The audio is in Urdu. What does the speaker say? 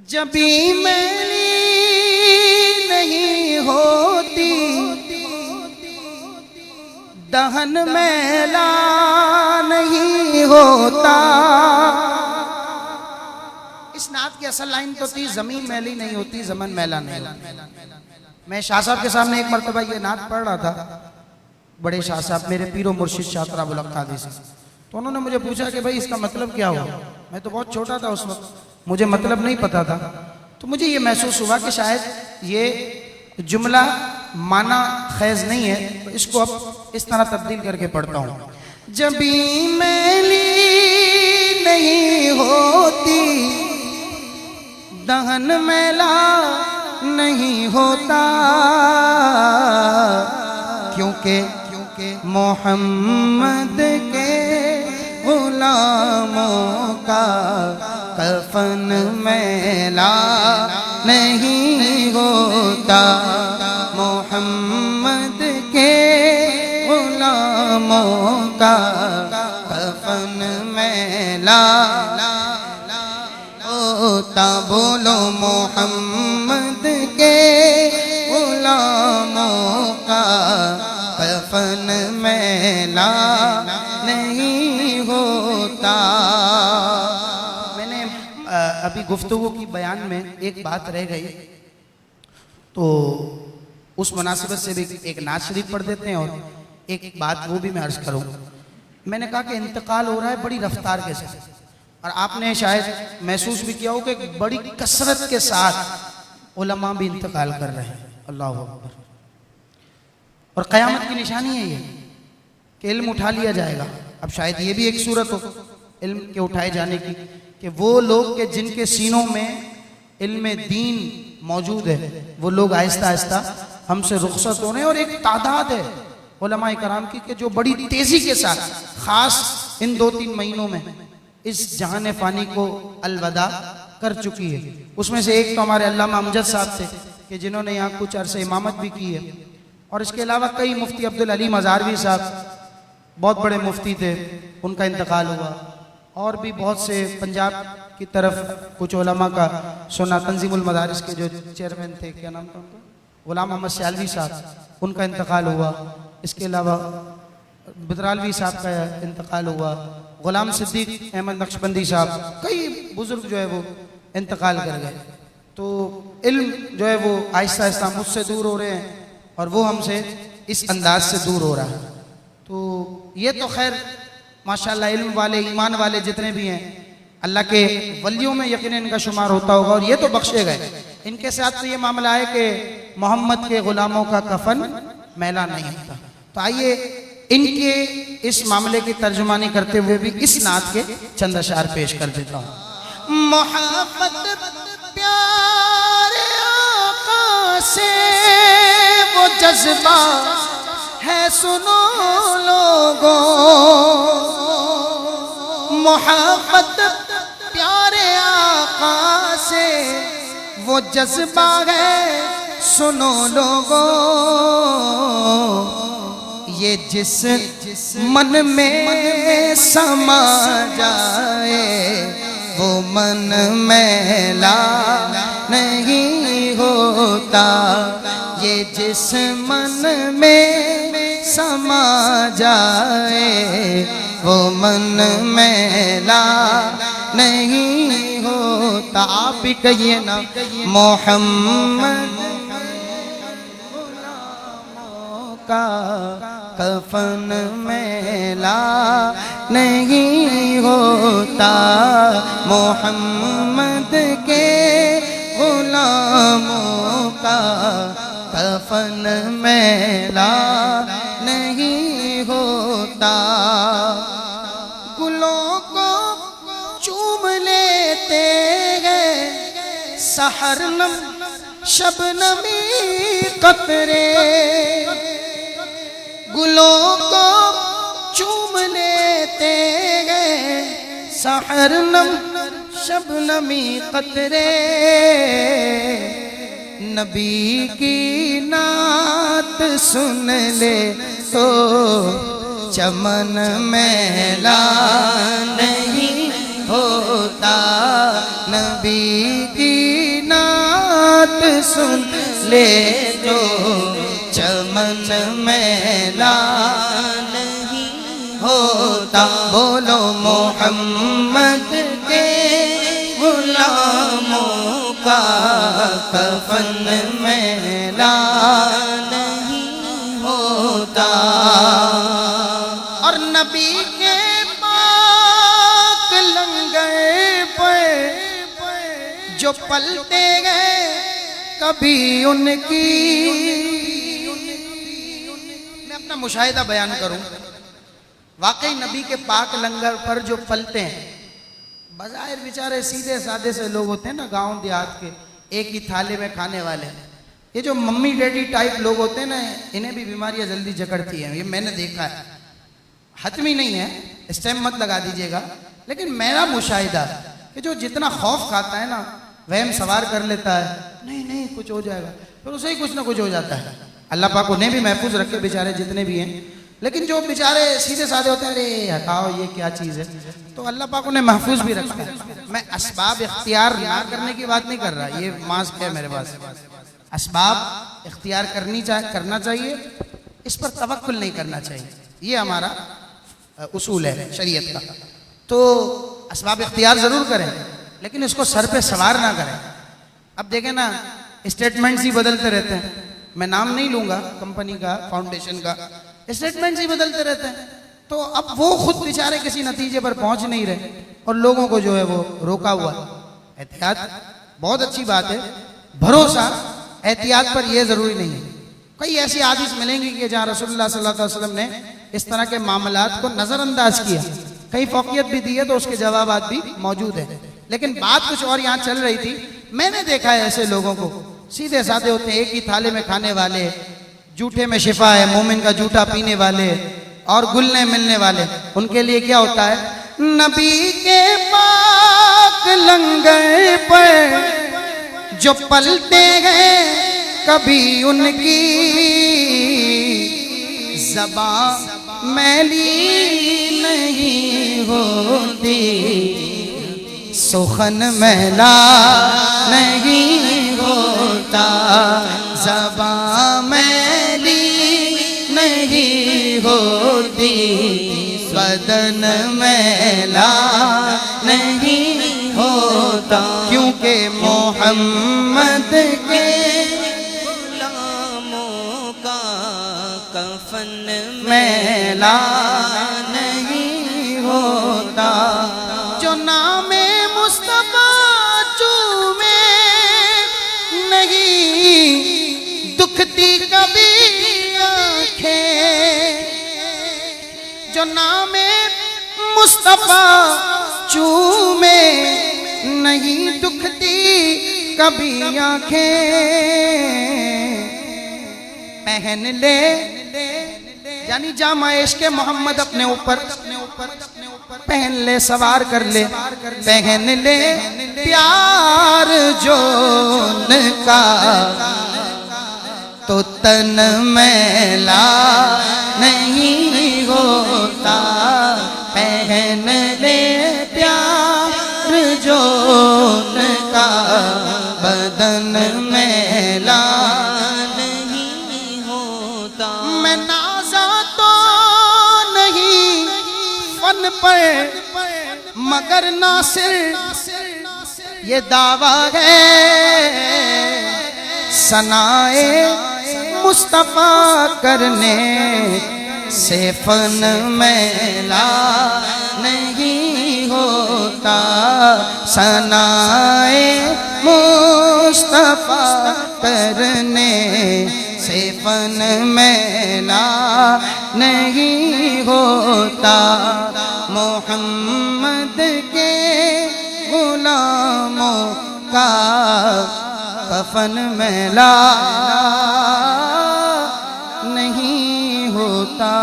جبھی میلی نہیں ہوتی دہن میلا نہیں ہوتا. اس نعت کی اصل لائن تو تھی زمین میلی نہیں ہوتی زمن میلا نہیں ہوتا. میں شاہ صاحب کے سامنے ایک مرتبہ یہ نعت پڑھ رہا تھا. بڑے شاہ صاحب میرے پیر و مرشد شاہ تراب القادری سے, تو انہوں نے مجھے پوچھا کہ بھائی اس کا مطلب کیا ہوا. میں تو بہت چھوٹا تھا اس وقت, مجھے مطلب نہیں پتا تھا. تو مجھے یہ محسوس ہوا کہ شاید یہ جملہ معنی خیز نہیں ہے, تو اس کو اب اس طرح تبدیل کر کے پڑھتا ہوں. جبھی میلی نہیں ہوتی دہن میلا نہیں ہوتا, کیونکہ محمد کے غلاموں کا کفن میلا نہیں ہوتا. محمد کے غلاموں کا کفن میلا ہوتا. بولو محمد کے غلاموں کا کفن میلا نہیں ہوتا. میں نے ابھی گفتگو کی بیان میں ایک بات رہ گئی, تو اس مناسبت سے بھی ایک نعت شریف پڑھ دیتے ہیں اور ایک بات وہ بھی میں عرض کروں. میں نے کہا کہ انتقال ہو رہا ہے بڑی رفتار کے ساتھ, اور آپ نے شاید محسوس بھی کیا ہو کہ بڑی کثرت کے ساتھ علماء بھی انتقال کر رہے ہیں. اللہ اکبر. اور قیامت کی نشانی ہے یہ کہ علم اٹھا لیا جائے گا. اب شاید یہ بھی ایک صورت ہو علم کے اٹھائے جانے کی کہ وہ لوگ کہ جن کے سینوں میں علم دین موجود ہے وہ لوگ آہستہ آہستہ ہم سے رخصت ہونے, اور ایک تعداد ہے علماء کرام کی کہ جو بڑی تیزی کے ساتھ خاص ان 2-3 مہینوں میں اس جہان فانی کو الوداع کر چکی ہے. اس میں سے ایک تو ہمارے علامہ امجد صاحب تھے کہ جنہوں نے یہاں کچھ عرصے امامت بھی کی ہے, اور اس کے علاوہ کئی مفتی عبدالعلیم ہزاروی صاحب بہت بڑے مفتی تھے, ان کا انتقال ہوا. اور بھی بہت سے پنجاب کی طرف کچھ علماء کا سنا. تنظیم المدارس کے جو چیئرمین تھے, کیا نام تھا ان کا, غلام محمد سیالوی صاحب, ان کا انتقال ہوا. اس کے علاوہ بدرالوی صاحب کا انتقال ہوا. غلام صدیق احمد نقشبندی صاحب, کئی بزرگ جو ہے وہ انتقال کر گئے. تو علم جو ہے وہ آہستہ آہستہ مجھ سے دور ہو رہے ہیں اور وہ ہم سے اس انداز سے دور ہو رہا ہے. تو یہ تو خیر ماشاءاللہ علم والے ایمان والے جتنے بھی ہیں اللہ کے ولیوں میں یقیناً ان کا شمار ہوتا ہوگا, اور یہ تو بخشے گئے. ان کے ساتھ تو یہ معاملہ ہے کہ محمد کے غلاموں کا کفن میلا نہیں ہوتا. تو آئیے ان کے اس معاملے کی ترجمانی کرتے ہوئے بھی اس نعت کے چند اشعار پیش کر دیتا ہوں. محبت پیارے آقا سے وہ جذبہ ہے سنو لوگوں, محبت پیارے آقا سے وہ جذبہ ہے سنو لوگوں. یہ جس من میں سما جائے وہ من میلا نہیں ہوتا. یہ جس من میں سما جائے وہ من میلا نہیں ہوتا. آپ بھی کہیے نا محمد کا کفن میلا نہیں ہوتا. محمد کے غلاموں کا کفن میلا نہیں ہوتا. گلوں کو چوم لیتے ہیں سحرنم شبنمی قطرے, گلوں کو چوم لیتے ہیں سحرنم شبنمی قطرے. نبی کی نعت سن لے تو چمن میلا نہیں ہوتا. نبی کی سن لے تو چمن میلا نہیں ہوتا. بولو محمد کے غلاموں کا کفن میلا نہیں ہوتا. اور نبی کے پاک لنگر پر جو پلتے گئے کبھی ان کی. میں اپنا مشاہدہ بیان کروں. واقعی نبی کے پاک لنگر پر جو پلتے ہیں، بظاہر بیچارے سیدھے سادے سے لوگ ہوتے ہیں نا، گاؤں دیہات کے، ایک ہی تھالے میں کھانے والے. یہ جو ممی ڈیڈی ٹائپ لوگ ہوتے ہیں نا، انہیں بھی بیماریاں جلدی جکڑتی ہیں. یہ میں نے دیکھا ہے، حتمی نہیں ہے، اسٹیمپ مت لگا دیجئے گا، لیکن میرا مشاہدہ کہ جو جتنا خوف کھاتا ہے نا، وہم سوار کر لیتا ہے، نہیں کچھ ہو جائے گا، پھر اسے ہی کچھ نہ کچھ ہو جاتا ہے. اللہ پاک انہیں بھی محفوظ رکھے بیچارے جتنے بھی ہیں. لیکن جو بیچارے سیدھے سادے ہوتے ہیں، ارے ہٹاؤ یہ کیا چیز ہے، تو اللہ پاک انہیں محفوظ بھی رکھتا ہے. میں اسباب اختیار نہ کرنے کی بات نہیں کر رہا، یہ ماسک ہے میرے پاس. اسباب اختیار کرنا چاہیے، اس پر توکل نہیں کرنا چاہیے. یہ ہمارا اصول ہے شریعت کا. تو اسباب اختیار ضرور کریں، لیکن اس کو سر پہ سوار نہ کریں. اب دیکھیں نا، اسٹیٹمنٹس ہی بدلتے رہتے ہیں. میں نام نہیں لوں گا کمپنی کا، فاؤنڈیشن کا. اسٹیٹمنٹس ہی بدلتے رہتے ہیں. تو اب وہ خود بیچارے کسی نتیجے پر پہنچ نہیں رہے اور لوگوں کو جو ہے وہ روکا ہوا. احتیاط بہت اچھی بات ہے، بھروسہ احتیاط پر یہ ضروری نہیں ہے. کئی ایسی حدیث ملیں گی کہ جہاں رسول اللہ صلی اللہ علیہ وسلم نے اس طرح کے معاملات کو نظر انداز کیا. کئی فوقیت بھی دی ہے تو اس کے جوابات بھی موجود ہیں. لیکن بات کچھ اور یہاں چل رہی تھی. میں نے دیکھا ہے ایسے لوگوں کو، سیدھے سادے ہوتے ہیں، ایک ہی تھالے میں کھانے والے، جھوٹے میں شفا ہے، مومن کا جھوٹا پینے والے اور گلنے ملنے والے. ان کے لیے کیا ہوتا ہے؟ نبی کے پاک لنگر پر جو پلتے ہیں کبھی ان کی زبان میلی نہیں ہوتی، سخن میلا نہیں ہوتا، زبان میلی نہیں ہوتی، بدن میلا نہیں ہوتا. کیونکہ محمد کے غلاموں کا کفن میلا نہیں ہوتا. جو نام مصطفیٰ چومے نہیں دکھتی کبھی آنکھیں، جو نام مصطفیٰ چومے نہیں دکھتی کبھی آنکھیں. پہن لے یعنی جامع عشق محمد اپنے اوپر پہن لے، سوار کر لے، پہن لے پیار جو ان کا، تو تن میلا نہیں ہوتا. پہن لے پیار جو ان کا، بدن میلا نہیں ہوتا. میں نازا تو نہیں فن پر، مگر ناصر یہ دعویٰ ہے ثنائے مصطفیٰ کرنے سے فن میلا نہیں ہوتا. ثنائے مصطفیٰ کرنے سے فن میلا نہیں ہوتا. محمد کے غلاموں کا کفن میلا نہیں ہوتا.